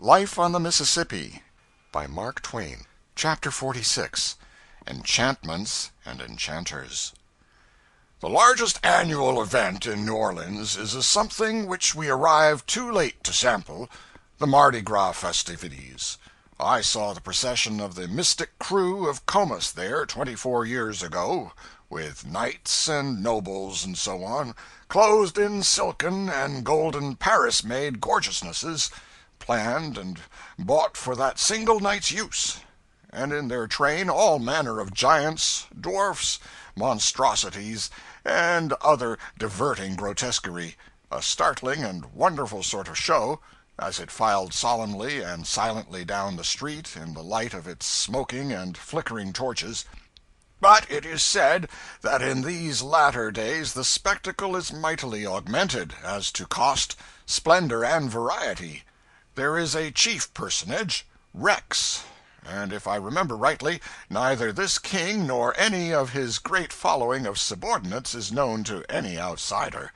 Life on the Mississippi by Mark Twain. Chapter 46. Enchantments and Enchanters. The largest annual event in New Orleans is a something which we arrive too late to sample, the Mardi Gras festivities. I saw the procession of the mystic crew of Comus there 24 years ago, with knights and nobles and so on, clothed in silken and golden Paris-made gorgeousnesses, planned and bought for that single night's use, and in their train all manner of giants, dwarfs, monstrosities, and other diverting grotesquerie, a startling and wonderful sort of show, as it filed solemnly and silently down the street in the light of its smoking and flickering torches. But it is said that in these latter days the spectacle is mightily augmented, as to cost, splendor, and variety. There is a chief personage, Rex, and if I remember rightly, neither this king nor any of his great following of subordinates is known to any outsider.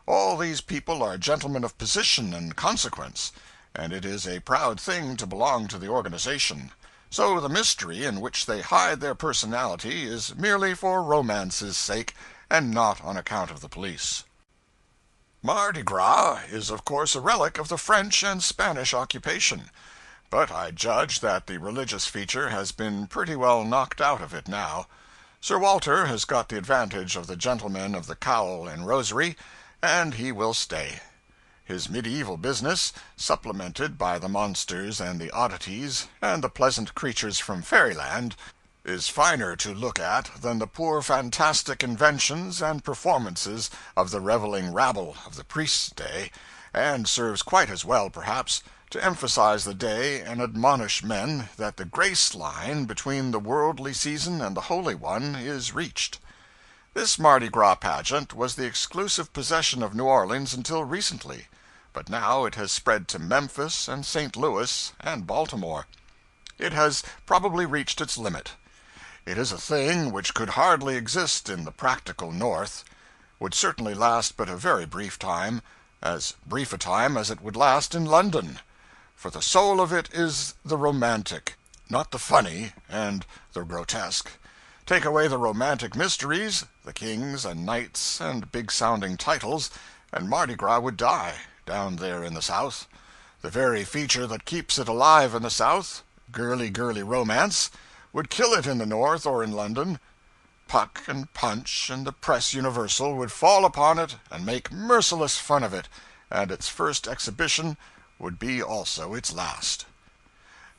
All these people are gentlemen of position and consequence, and it is a proud thing to belong to the organization. So the mystery in which they hide their personality is merely for romance's sake, and not on account of the police. Mardi Gras is of course a relic of the French and Spanish occupation, but I judge that the religious feature has been pretty well knocked out of it now. Sir Walter has got the advantage of the gentleman of the cowl and rosary, and he will stay. His medieval business, supplemented by the monsters and the oddities and the pleasant creatures from fairyland, is finer to look at than the poor fantastic inventions and performances of the reveling rabble of the priest's day, and serves quite as well, perhaps, to emphasize the day and admonish men that the grace line between the worldly season and the holy one is reached. This Mardi Gras pageant was the exclusive possession of New Orleans until recently, but now it has spread to Memphis and St. Louis and Baltimore. It has probably reached its limit. It is a thing which could hardly exist in the practical North, would certainly last but a very brief time, as brief a time as it would last in London. For the soul of it is the romantic, not the funny and the grotesque. Take away the romantic mysteries, the kings and knights and big-sounding titles, and Mardi Gras would die, down there in the South. The very feature that keeps it alive in the South, girly romance, would kill it in the North or in London. Puck and Punch and the press universal would fall upon it and make merciless fun of it, and its first exhibition would be also its last.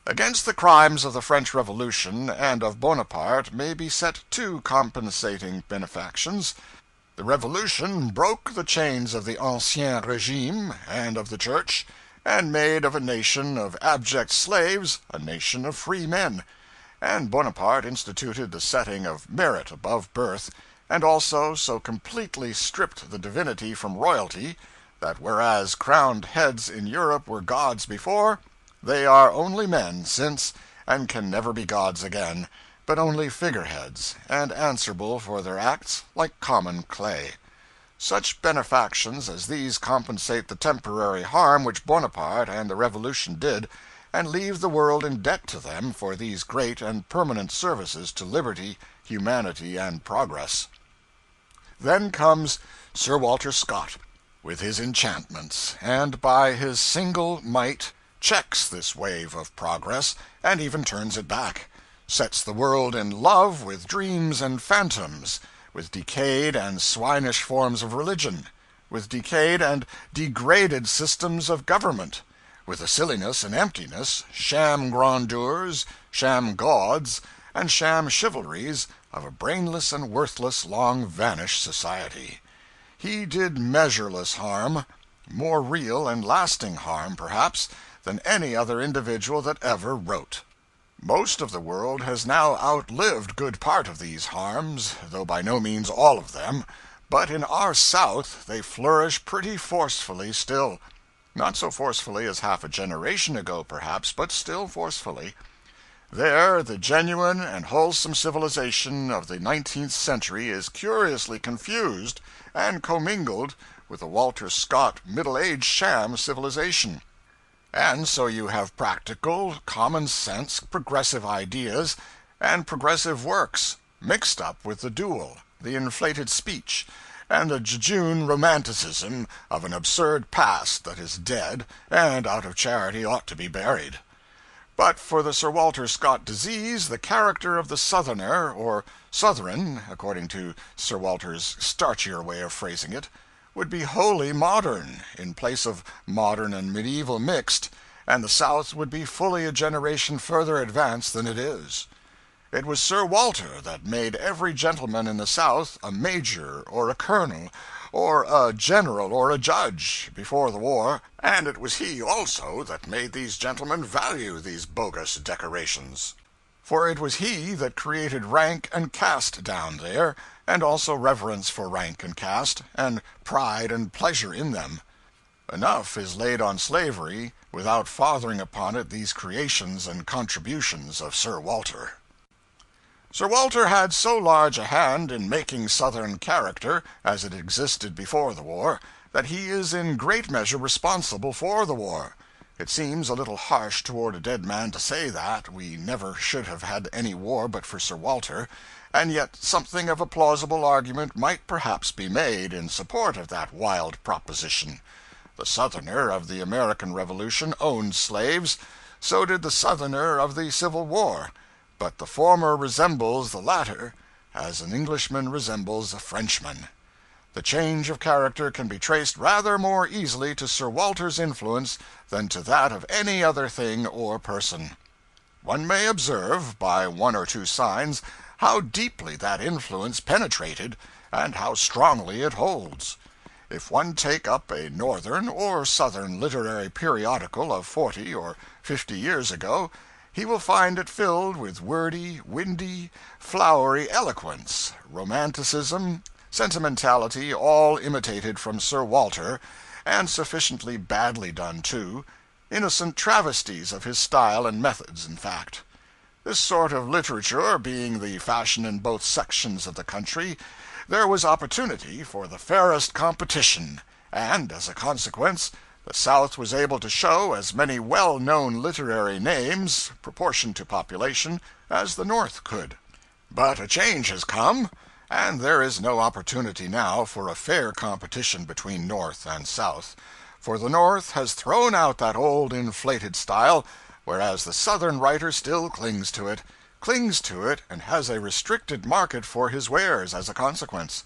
Against the crimes of the French Revolution and of Bonaparte may be set two compensating benefactions. The Revolution broke the chains of the Ancien Regime and of the Church, and made of a nation of abject slaves a nation of free men. And Bonaparte instituted the setting of merit above birth, and also so completely stripped the divinity from royalty that whereas crowned heads in Europe were gods before, they are only men since, and can never be gods again, but only figureheads, and answerable for their acts like common clay. Such benefactions as these compensate the temporary harm which Bonaparte and the Revolution did, and leave the world in debt to them for these great and permanent services to liberty, humanity, and progress. Then comes Sir Walter Scott, with his enchantments, and by his single might checks this wave of progress, and even turns it back, sets the world in love with dreams and phantoms, with decayed and swinish forms of religion, with decayed and degraded systems of government, with the silliness and emptiness, sham grandeurs, sham gauds, and sham chivalries of a brainless and worthless, long-vanished society. He did measureless harm, more real and lasting harm, perhaps, than any other individual that ever wrote. Most of the world has now outlived good part of these harms, though by no means all of them, but in our South they flourish pretty forcefully still. Not so forcefully as half a generation ago, perhaps, but still forcefully. There the genuine and wholesome civilization of the 19th century is curiously confused and commingled with the Walter Scott middle-aged sham civilization. And so you have practical, common sense, progressive ideas, and progressive works, mixed up with the duel, the inflated speech, and the jejune romanticism of an absurd past that is dead, and out of charity ought to be buried. But for the Sir Walter Scott disease, the character of the Southerner, or Southron, according to Sir Walter's starchier way of phrasing it, would be wholly modern, in place of modern and medieval mixed, and the South would be fully a generation further advanced than it is. It was Sir Walter that made every gentleman in the South a major or a colonel, or a general or a judge, before the war, and it was he also that made these gentlemen value these bogus decorations. For it was he that created rank and caste down there, and also reverence for rank and caste, and pride and pleasure in them. Enough is laid on slavery, without fathering upon it these creations and contributions of Sir Walter. Sir Walter had so large a hand in making Southern character, as it existed before the war, that he is in great measure responsible for the war. It seems a little harsh toward a dead man to say that we never should have had any war but for Sir Walter, and yet something of a plausible argument might perhaps be made in support of that wild proposition. The Southerner of the American Revolution owned slaves, so did the Southerner of the Civil War, but the former resembles the latter as an Englishman resembles a Frenchman. The change of character can be traced rather more easily to Sir Walter's influence than to that of any other thing or person. One may observe, by one or two signs, how deeply that influence penetrated, and how strongly it holds. If one take up a Northern or Southern literary periodical of 40 or 50 years ago, he will find it filled with wordy, windy, flowery eloquence, romanticism, sentimentality, all imitated from Sir Walter, and sufficiently badly done, too, innocent travesties of his style and methods, in fact. This sort of literature being the fashion in both sections of the country, there was opportunity for the fairest competition, and, as a consequence, the South was able to show as many well-known literary names, proportioned to population, as the North could. But a change has come, and there is no opportunity now for a fair competition between North and South, for the North has thrown out that old inflated style, whereas the Southern writer still clings to it, and has a restricted market for his wares as a consequence.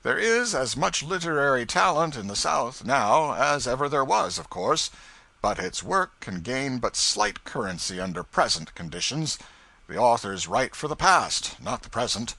There is as much literary talent in the South now as ever there was, of course, but its work can gain but slight currency under present conditions. The authors write for the past, not the present.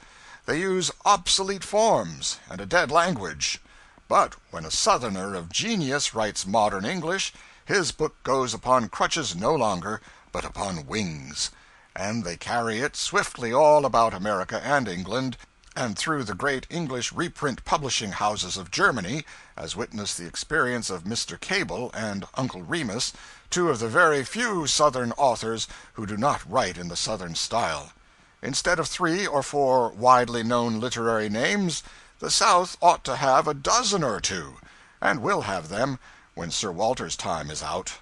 They use obsolete forms and a dead language. But when a Southerner of genius writes modern English, his book goes upon crutches no longer, but upon wings, and they carry it swiftly all about America and England, and through the great English reprint publishing houses of Germany, as witness the experience of Mr. Cable and Uncle Remus, two of the very few Southern authors who do not write in the Southern style. Instead of 3 or 4 widely known literary names, the South ought to have a dozen or two, and will have them when Sir Walter's time is out.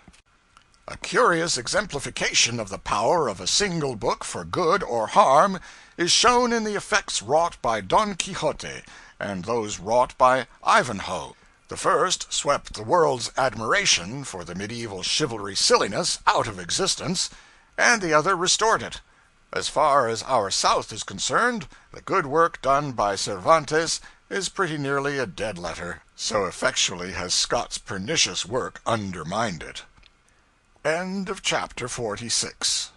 A curious exemplification of the power of a single book for good or harm is shown in the effects wrought by Don Quixote and those wrought by Ivanhoe. The first swept the world's admiration for the medieval chivalry silliness out of existence, and the other restored it. As far as our South is concerned, the good work done by Cervantes is pretty nearly a dead letter, so effectually has Scott's pernicious work undermined it. End of chapter 46.